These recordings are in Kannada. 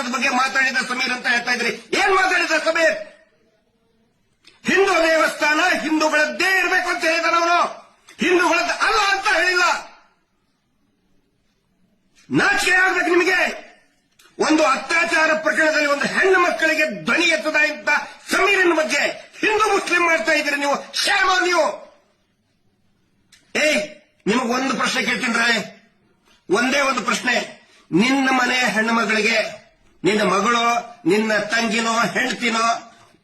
ದೇವಸ್ಥಾನದ ಬಗ್ಗೆ ಮಾತಾಡಿದ ಸಮೀರ್ ಅಂತ ಹೇಳ್ತಾ ಇದ್ರಿ. ಏನ್ ಮಾತಾಡಿದ ಸಮೀರ್? ಹಿಂದೂ ದೇವಸ್ಥಾನ ಹಿಂದೂಗಳದ್ದೇ ಇರಬೇಕು ಅಂತ ಹೇಳಿದಾನ ಅವನು, ಹಿಂದೂಗಳದ್ದು ಅಲ್ಲ ಅಂತ ಹೇಳಿಲ್ಲ. ನಾಚಿಕೆ ಆಗ್ಬೇಕು ನಿಮಗೆ. ಒಂದು ಅತ್ಯಾಚಾರ ಪ್ರಕರಣದಲ್ಲಿ ಒಂದು ಹೆಣ್ಣು ಮಕ್ಕಳಿಗೆ ಧ್ವನಿ ಎತ್ತದ ಇಂತ ಸಮೀರನ ಬಗ್ಗೆ ಹಿಂದೂ ಮುಸ್ಲಿಂ ಮಾಡ್ತಾ ಇದ್ದೀರಿ ನೀವು. ಶ್ಯಾಮ ನೀವು. ನಿಮಗೆ ಒಂದು ಪ್ರಶ್ನೆ ಕೇಳ್ತೀನಿ, ಒಂದೇ ಒಂದು ಪ್ರಶ್ನೆ. ನಿನ್ನ ಮನೆ ಹೆಣ್ಣು ಮಗಳಿಗೆ ನಿನ್ನ ಮಗಳು, ನಿನ್ನ ತಂಗಿನೋ, ಹೆಂಡತಿನೋ,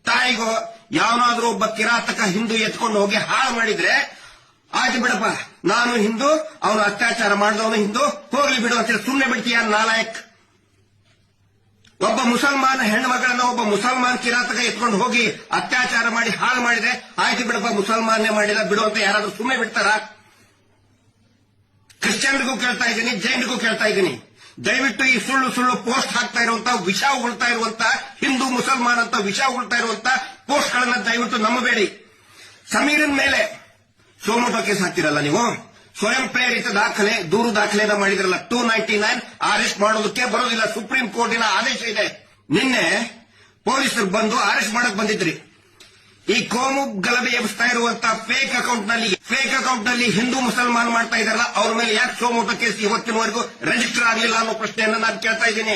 ತಾಯಿಗೋ ಯಾವನಾದ್ರೂ ಒಬ್ಬ ಕಿರಾತಕ ಹಿಂದೂ ಎತ್ಕೊಂಡು ಹೋಗಿ ಹಾಳು ಮಾಡಿದ್ರೆ ಆಯ್ತು ಬಿಡಪ್ಪ, ನಾನು ಹಿಂದೂ, ಅವನು ಅತ್ಯಾಚಾರ ಮಾಡಿದವನು ಹಿಂದೂ, ಹೋಗ್ಲಿ ಬಿಡು ಅಂತೇಳಿ ಸುಮ್ಮನೆ ಬಿಡ್ತೀಯ ನಾಲಾಯಕ್? ಒಬ್ಬ ಮುಸಲ್ಮಾನ ಹೆಣ್ಣು ಮಗಳನ್ನ ಒಬ್ಬ ಮುಸಲ್ಮಾನ್ ಕಿರಾತಕ ಎತ್ಕೊಂಡು ಹೋಗಿ ಅತ್ಯಾಚಾರ ಮಾಡಿ ಹಾಳು ಮಾಡಿದ್ರೆ ಆಯ್ತು ಬಿಡಪ್ಪ, ಮುಸಲ್ಮಾನ್ನೇ ಮಾಡಿದ ಬಿಡು ಅಂತ ಯಾರಾದ್ರೂ ಸುಮ್ಮನೆ ಬಿಡ್ತಾರ? ಕ್ರಿಶ್ಚಿಯನ್ಗೂ ಕೇಳ್ತಾ ಇದ್ದೀನಿ, ಜೈನ್ಗೂ ಕೇಳ್ತಾ ಇದ್ದೀನಿ, ದಯವಿಟ್ಟು ಈ ಸುಳ್ಳು ಸುಳ್ಳು ಪೋಸ್ಟ್ ಹಾಕ್ತಾ ಇರುವಂತ, ವಿಷ ಉಳ್ತಾ ಇರುವಂತ, ಹಿಂದೂ ಮುಸಲ್ಮಾನ್ ಅಂತ ವಿಷ ಉಳ್ತಾ ಇರುವಂತ ಪೋಸ್ಟ್ ಗಳನ್ನ ದಯವಿಟ್ಟು ನಂಬಬೇಡಿ. ಸಮೀರನ್ ಮೇಲೆ ಸೋಮೋಟೋ ಕೇಸ್ ಹಾಕ್ತಿರಲ್ಲ ನೀವು, ಸ್ವಯಂ ಪ್ರೇರಿತ ದಾಖಲೆ, ದೂರು ದಾಖಲೆನ ಮಾಡಿದ್ರಲ್ಲ, 299 ಅರೆಸ್ಟ್ ಮಾಡೋದಕ್ಕೆ ಬರೋದಿಲ್ಲ. ಸುಪ್ರೀಂ ಕೋರ್ಟಿನ ಆದೇಶ ಇದೆ. ನಿನ್ನೆ ಪೊಲೀಸರು ಬಂದು ಅರೆಸ್ಟ್ ಮಾಡಕ್ ಬಂದಿದ್ರಿ. ಈ ಕೋಮು ಗಲಭೆ ಎಬ್ಬಿಸ್ತಾ ಇರುವಂತ ಫೇಕ್ ಅಕೌಂಟ್ ನಲ್ಲಿ ಹಿಂದೂ ಮುಸಲ್ಮಾನ್ ಮಾಡ್ತಾ ಇದಾರಲ್ಲ, ಅವ್ರ ಮೇಲೆ ಯಾಕೆ ಸೋಮೋಟೋ ಕೇಸ್ ಇವತ್ತಿನವರೆಗೂ ರಿಜಿಸ್ಟರ್ ಆಗಲಿಲ್ಲ ಅನ್ನೋ ಪ್ರಶ್ನೆಯನ್ನ ನಾನು ಕೇಳ್ತಾ ಇದ್ದೀನಿ.